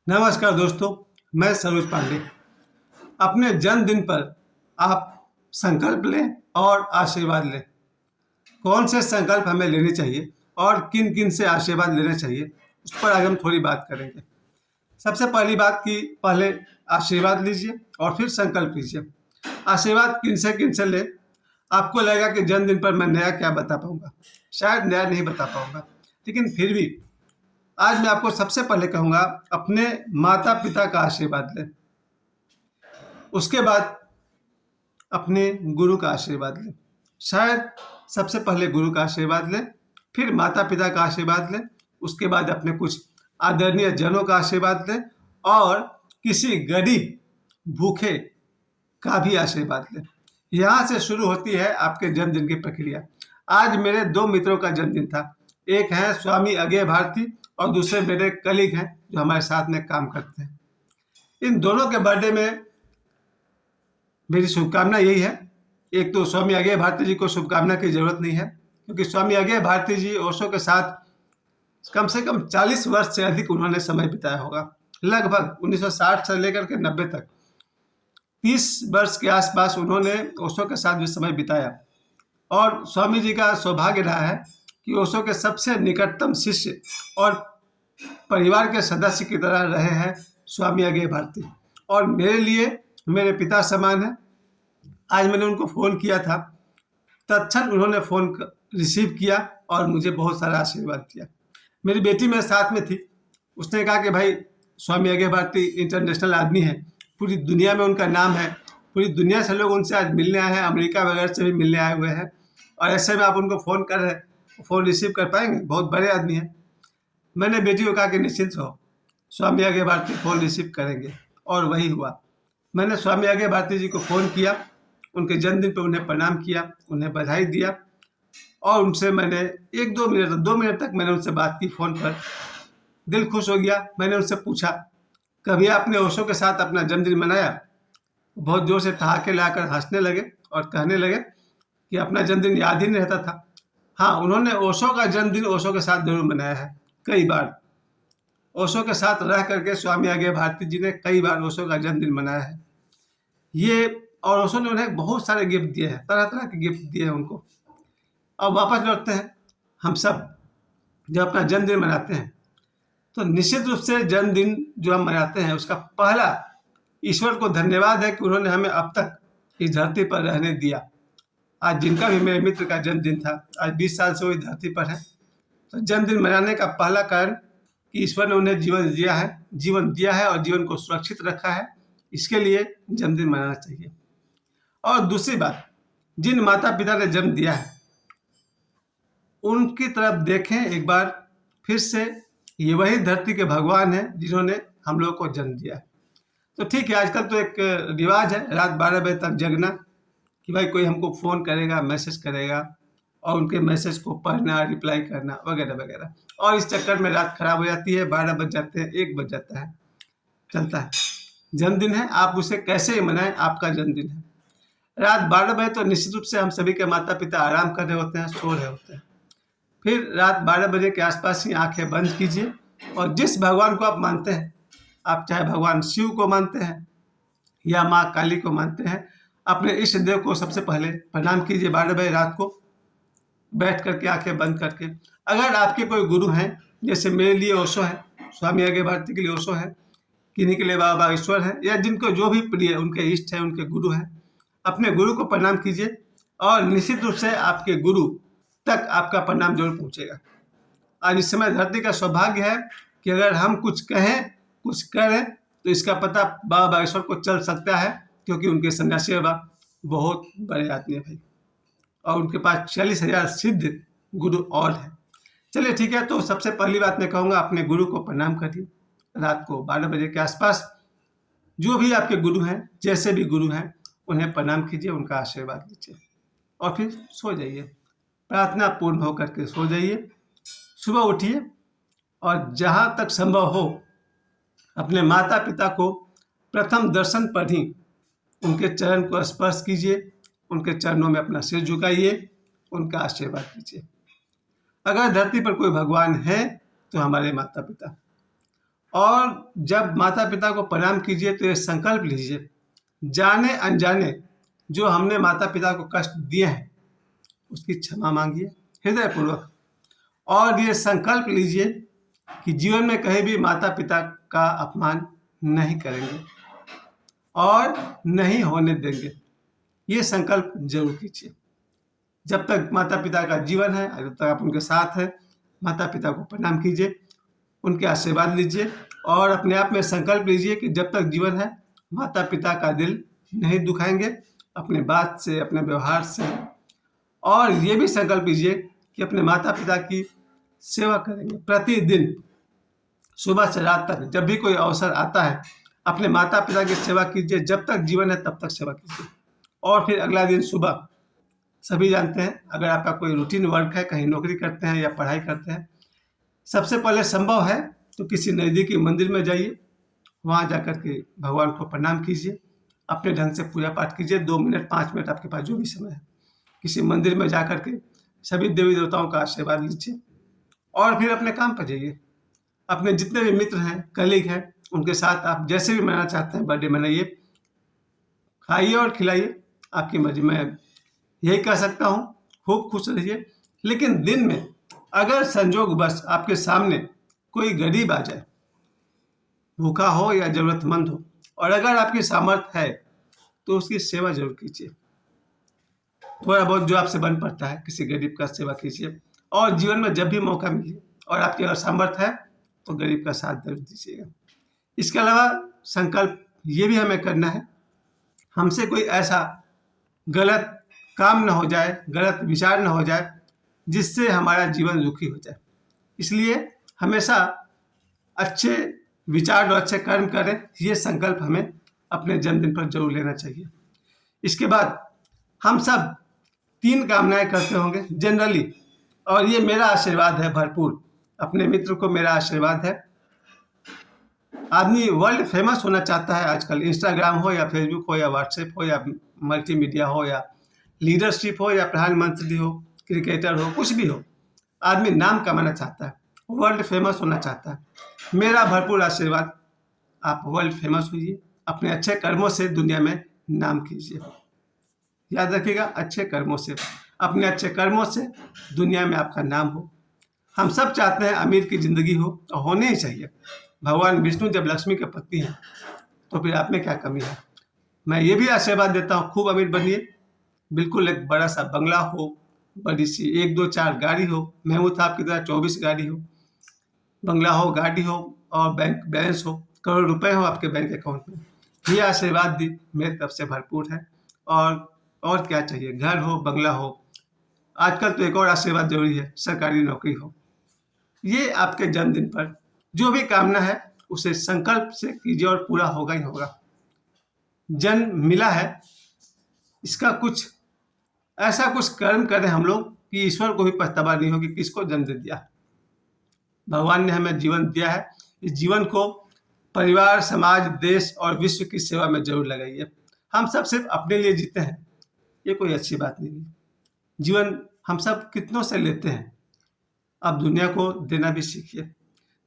नमस्कार दोस्तों, मैं सरोज पांडे। अपने जन्मदिन पर आप संकल्प लें और आशीर्वाद लें। कौन से संकल्प हमें लेने चाहिए और किन किन से आशीर्वाद लेना चाहिए, उस पर आज हम थोड़ी बात करेंगे। सबसे पहली बात कि पहले आशीर्वाद लीजिए और फिर संकल्प लीजिए। आशीर्वाद किन से लें। आपको लगेगा कि जन्मदिन पर मैं नया क्या बता पाऊंगा, शायद नया नहीं बता पाऊंगा, लेकिन फिर भी आज मैं आपको सबसे पहले कहूंगा अपने माता पिता का आशीर्वाद लें। उसके बाद अपने गुरु का आशीर्वाद लें। शायद सबसे पहले गुरु का आशीर्वाद लें, फिर माता पिता का आशीर्वाद लें, उसके बाद अपने कुछ आदरणीय जनों का आशीर्वाद लें और किसी गरीब भूखे का भी आशीर्वाद लें। यहाँ से शुरू होती है आपके जन्मदिन की प्रक्रिया। आज मेरे दो मित्रों का जन्मदिन था। एक है स्वामी अज्ञेय भारती और दूसरे मेरे कलीग हैं जो हमारे साथ में काम करते हैं। इन दोनों के बर्थडे में मेरी शुभकामना यही है। एक तो स्वामी अज्ञेय भारती जी को शुभकामना की जरूरत नहीं है, क्योंकि स्वामी अज्ञेय भारती जी ओशो के साथ कम से कम 40 वर्ष से अधिक उन्होंने समय बिताया होगा। लगभग 1960 से लेकर के 90 तक 30 वर्ष के आसपास उन्होंने ओशो के साथ जो समय बिताया। और स्वामी जी का सौभाग्य रहा है कि ओशो के सबसे निकटतम शिष्य और परिवार के सदस्य की तरह रहे हैं स्वामी अज्ञेय भारती, और मेरे लिए मेरे पिता समान है। आज मैंने उनको फ़ोन किया था, तत्क्षण उन्होंने फ़ोन रिसीव किया और मुझे बहुत सारा आशीर्वाद दिया। मेरी बेटी मेरे साथ में थी, उसने कहा कि भाई स्वामी अज्ञेय भारती इंटरनेशनल आदमी है, पूरी दुनिया में उनका नाम है, पूरी दुनिया से लोग उनसे आज मिलने आए हैं, अमेरिका वगैरह से भी मिलने आए हुए हैं, और ऐसे में आप उनको फ़ोन कर रहे हैं, फ़ोन रिसीव कर पाएंगे? बहुत बड़े आदमी हैं। मैंने बेटी को कहा कि निश्चिंत रहो, स्वामी अज्ञेय भारती फ़ोन रिसीव करेंगे, और वही हुआ। मैंने स्वामी अज्ञेय भारती जी को फ़ोन किया, उनके जन्मदिन पर उन्हें प्रणाम किया, उन्हें बधाई दिया, और उनसे मैंने 2 मिनट तक मैंने उनसे बात की फ़ोन पर। दिल खुश हो गया। मैंने उनसे पूछा, कभी आपने ओशो के साथ अपना जन्मदिन मनाया? बहुत ज़ोर से ठहाके लाकर हंसने लगे और कहने लगे कि अपना जन्मदिन याद ही नहीं रहता था। हाँ, उन्होंने ओशो का जन्मदिन ओशो के साथ ज़रूर मनाया है, कई बार। ओशो के साथ रह करके स्वामी अज्ञेय भारती जी ने कई बार ओशो का जन्मदिन मनाया है। ये और ओशो ने उन्हें बहुत सारे गिफ्ट दिए हैं, तरह तरह के गिफ्ट दिए हैं उनको। अब वापस लौटते हैं। हम सब जब अपना जन्मदिन मनाते हैं तो निश्चित रूप से जन्मदिन जो हम मनाते हैं उसका पहला ईश्वर को धन्यवाद है कि उन्होंने हमें अब तक इस धरती पर रहने दिया। आज जिनका भी मेरे मित्र का जन्मदिन था, आज 20 साल से वो इस धरती पर है, तो जन्मदिन मनाने का पहला कारण कि ईश्वर ने उन्हें जीवन दिया है और जीवन को सुरक्षित रखा है, इसके लिए जन्मदिन मनाना चाहिए। और दूसरी बात, जिन माता पिता ने जन्म दिया है उनकी तरफ देखें एक बार फिर से। ये वही धरती के भगवान हैं जिन्होंने हम लोगों को जन्म दिया है। तो ठीक है, आजकल तो एक रिवाज है रात 12 बजे तक जगना, कि भाई कोई हमको फ़ोन करेगा, मैसेज करेगा, और उनके मैसेज को पढ़ना, रिप्लाई करना वगैरह वगैरह, और इस चक्कर में रात खराब हो जाती है। 12 बज जाते हैं, 1 बज जाता है, चलता है। जन्मदिन है, आप उसे कैसे ही मनाएं, आपका जन्मदिन है। रात 12 बजे तो निश्चित रूप से हम सभी के माता पिता आराम कर रहे होते हैं, सो रहे होते हैं। फिर रात 12 बजे के आसपास ही आंखें बंद कीजिए, और जिस भगवान को आप मानते हैं, आप चाहे भगवान शिव को मानते हैं या माँ काली को मानते हैं, अपने इष्ट देव को सबसे पहले प्रणाम कीजिए 12 बजे रात को बैठ करके, आंखें बंद करके। अगर आपके कोई गुरु हैं, जैसे मेरे लिए ओशो है, स्वामी अज्ञेय भारती के लिए ओशो है, किन्हीं के लिए बाबा ईश्वर है, या जिनको जो भी प्रिय उनके इष्ट हैं, उनके गुरु हैं, अपने गुरु को प्रणाम कीजिए, और निश्चित रूप से आपके गुरु तक आपका प्रणाम जरूर पहुँचेगा। आज इस समय धरती का सौभाग्य है कि अगर हम कुछ कहें, कुछ करें, तो इसका पता बाबा ईश्वर को चल सकता है, क्योंकि उनके सन्यासी बाबा बहुत बड़े आदमी है भाई, और उनके पास 40,000 सिद्ध गुरु और हैं। चलिए ठीक है, तो सबसे पहली बात मैं कहूँगा अपने गुरु को प्रणाम करिए। रात को 12 बजे के आसपास जो भी आपके गुरु हैं, जैसे भी गुरु हैं, उन्हें प्रणाम कीजिए, उनका आशीर्वाद लीजिए, और फिर सो जाइए। प्रार्थना पूर्ण होकर के सो जाइए। सुबह उठिए और जहाँ तक संभव हो अपने माता पिता को प्रथम दर्शन पर ही उनके चरण को स्पर्श कीजिए, उनके चरणों में अपना सिर झुकाइए, उनका आशीर्वाद लीजिए। अगर धरती पर कोई भगवान है तो हमारे माता पिता, और जब माता पिता को प्रणाम कीजिए तो ये संकल्प लीजिए, जाने अनजाने जो हमने माता पिता को कष्ट दिए हैं उसकी क्षमा मांगिए हृदयपूर्वक, और ये संकल्प लीजिए कि जीवन में कहीं भी माता पिता का अपमान नहीं करेंगे और नहीं होने देंगे। ये संकल्प जरूर कीजिए। जब तक माता पिता का जीवन है, जब तक आप उनके साथ हैं, माता पिता को प्रणाम कीजिए, उनके आशीर्वाद लीजिए और अपने आप में संकल्प लीजिए कि जब तक जीवन है माता पिता का दिल नहीं दुखाएंगे अपने बात से, अपने व्यवहार से। और ये भी संकल्प लीजिए कि अपने माता पिता की सेवा करेंगे प्रतिदिन, सुबह से रात तक। जब भी कोई अवसर आता है अपने माता पिता की सेवा कीजिए, जब तक जीवन है तब तक सेवा कीजिए। और फिर अगला दिन सुबह, सभी जानते हैं अगर आपका कोई रूटीन वर्क है, कहीं नौकरी करते हैं या पढ़ाई करते हैं, सबसे पहले संभव है तो किसी नज़दीकी मंदिर में जाइए, वहाँ जाकर के भगवान को प्रणाम कीजिए, अपने ढंग से पूजा पाठ कीजिए। 2 मिनट 5 मिनट आपके पास जो भी समय है, किसी मंदिर में जाकर के सभी देवी देवताओं का आशीर्वाद लीजिए और फिर अपने काम पर जाइए। अपने जितने भी मित्र हैं, कलीग हैं, उनके साथ आप जैसे भी मनाना चाहते हैं बर्थडे मनाइए, खाइए और खिलाइए, आपकी मर्जी। मैं यही कह सकता हूँ, खूब खुश रहिए। लेकिन दिन में अगर संजोगवश आपके सामने कोई गरीब आ जाए, भूखा हो या ज़रूरतमंद हो, और अगर आपकी सामर्थ्य है तो उसकी सेवा जरूर कीजिए। थोड़ा बहुत जो आपसे बन पड़ता है, किसी गरीब का सेवा कीजिए। और जीवन में जब भी मौका मिले और आपकी अगर सामर्थ्य है तो गरीब का साथ जरूर दीजिएगा। इसके अलावा संकल्प ये भी हमें करना है, हमसे कोई ऐसा गलत काम न हो जाए, गलत विचार न हो जाए जिससे हमारा जीवन दुखी हो जाए। इसलिए हमेशा अच्छे विचार और अच्छे कर्म करें, ये संकल्प हमें अपने जन्मदिन पर जरूर लेना चाहिए। इसके बाद हम सब 3 कामनाएं करते होंगे जनरली, और ये मेरा आशीर्वाद है भरपूर, अपने मित्र को मेरा आशीर्वाद है। आदमी वर्ल्ड फेमस होना चाहता है आजकल, इंस्टाग्राम हो या फेसबुक हो या व्हाट्सएप हो या मल्टीमीडिया हो या लीडरशिप हो या प्रधानमंत्री हो, क्रिकेटर हो, कुछ भी हो, आदमी नाम कमाना चाहता है, वर्ल्ड फेमस होना चाहता है। मेरा भरपूर आशीर्वाद, आप वर्ल्ड फेमस होइए, अपने अच्छे कर्मों से दुनिया में नाम कीजिए। याद रखिएगा, अच्छे कर्मों से, अपने अच्छे कर्मों से दुनिया में आपका नाम हो। हम सब चाहते हैं अमीर की ज़िंदगी हो, और होनी ही चाहिए। भगवान विष्णु जब लक्ष्मी के पति हैं तो फिर आप में क्या कमी है। मैं ये भी आशीर्वाद देता हूँ, खूब अमीर बनिए, बिल्कुल एक बड़ा सा बंगला हो, बड़ी सी 1 2 4 गाड़ी हो, महमूद साहब की तरह 24 गाड़ी हो, बंगला हो, गाड़ी हो और बैंक बैलेंस हो, करोड़ रुपए हो आपके बैंक अकाउंट में। ये आशीर्वाद दी मेरी तरफ से भरपूर है। और क्या चाहिए, घर हो, बंगला हो, आजकल तो एक और आशीर्वाद जरूरी है, सरकारी नौकरी हो। ये आपके जन्मदिन पर जो भी कामना है उसे संकल्प से कीजिए और पूरा होगा ही होगा। जन्म मिला है, इसका कुछ ऐसा कुछ कर्म करें हम लोग कि ईश्वर को भी पछतावा नहीं हो कि किसको जन्म दे दिया। भगवान ने हमें जीवन दिया है, इस जीवन को परिवार, समाज, देश और विश्व की सेवा में जरूर लगाइए। हम सब सिर्फ अपने लिए जीते हैं, ये कोई अच्छी बात नहीं है। जीवन हम सब कितनों से लेते हैं, अब दुनिया को देना भी सीखिए।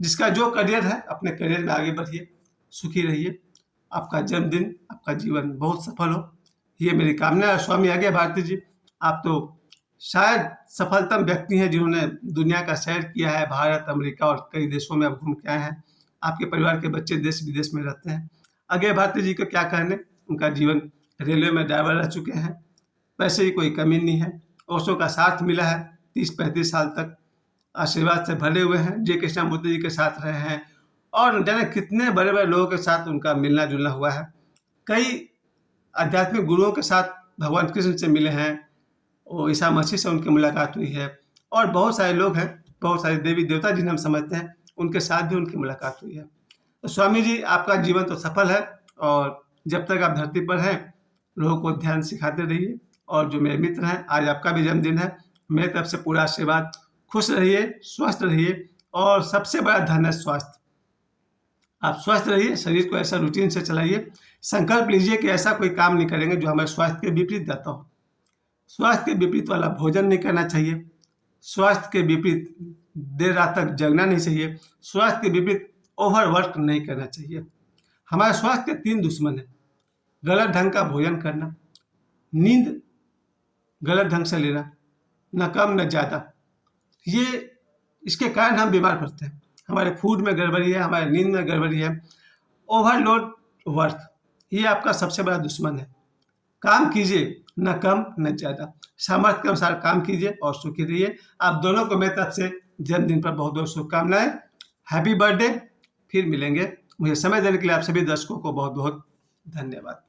जिसका जो करियर है अपने करियर में आगे बढ़िए, सुखी रहिए। आपका जन्मदिन, आपका जीवन बहुत सफल हो, ये मेरी कामना है। स्वामी आज्ञा भारती जी, आप तो शायद सफलतम व्यक्ति हैं जिन्होंने दुनिया का सैर किया है, भारत, अमेरिका और कई देशों में आप घूम के आए हैं। आपके परिवार के बच्चे देश विदेश में रहते हैं। आज्ञा भारती जी को क्या कहने, उनका जीवन रेलवे में ड्राइवर रह चुके हैं, पैसे की कोई कमी नहीं है, ओशो का साथ मिला है 30-35 साल तक, आशीर्वाद से भरे हुए हैं। जे कृष्णमूर्ति जी के साथ रहे हैं और जाने कितने बड़े बड़े लोगों के साथ उनका मिलना जुलना हुआ है। कई आध्यात्मिक गुरुओं के साथ भगवान कृष्ण से मिले हैं, वो ईसा मसीह से उनकी मुलाकात हुई है, और बहुत सारे लोग हैं, बहुत सारे देवी देवता जिन्हें हम समझते हैं, उनके साथ भी उनकी मुलाकात हुई है। तो स्वामी जी, आपका जीवन तो सफल है, और जब तक आप धरती पर हैं लोगों को ध्यान सिखाते रहिए। और जो मेरे मित्र हैं, आज आपका भी जन्मदिन है, मेरी तरफ से पूरा आशीर्वाद। खुश रहिए, स्वस्थ रहिए, और सबसे बड़ा धन है स्वास्थ्य। आप स्वस्थ रहिए, शरीर को ऐसा रूटीन से चलाइए। संकल्प लीजिए कि ऐसा कोई काम नहीं करेंगे जो हमारे स्वास्थ्य के विपरीत जाता हो। स्वास्थ्य के विपरीत वाला भोजन नहीं करना चाहिए, स्वास्थ्य के विपरीत देर रात तक जगना नहीं चाहिए, स्वास्थ्य के विपरीत ओवरवर्क नहीं करना चाहिए। हमारे स्वास्थ्य के 3 दुश्मन हैं: गलत ढंग का भोजन करना, नींद गलत ढंग से लेना, न कम न ज़्यादा। ये इसके कारण हम बीमार पड़ते हैं। हमारे फूड में गड़बड़ी है, हमारे नींद में गड़बड़ी है। ओवरलोड वर्क ये आपका सबसे बड़ा दुश्मन है। काम कीजिए, न कम न ज़्यादा। सामर्थ्य के अनुसार काम कीजिए और सुखी रहिए। आप दोनों को मेरी तरफ से जन्मदिन पर बहुत-बहुत शुभकामनाएँ। Happy birthday. फिर मिलेंगे। मुझे समय देने के लिए आप सभी दर्शकों को बहुत-बहुत धन्यवाद।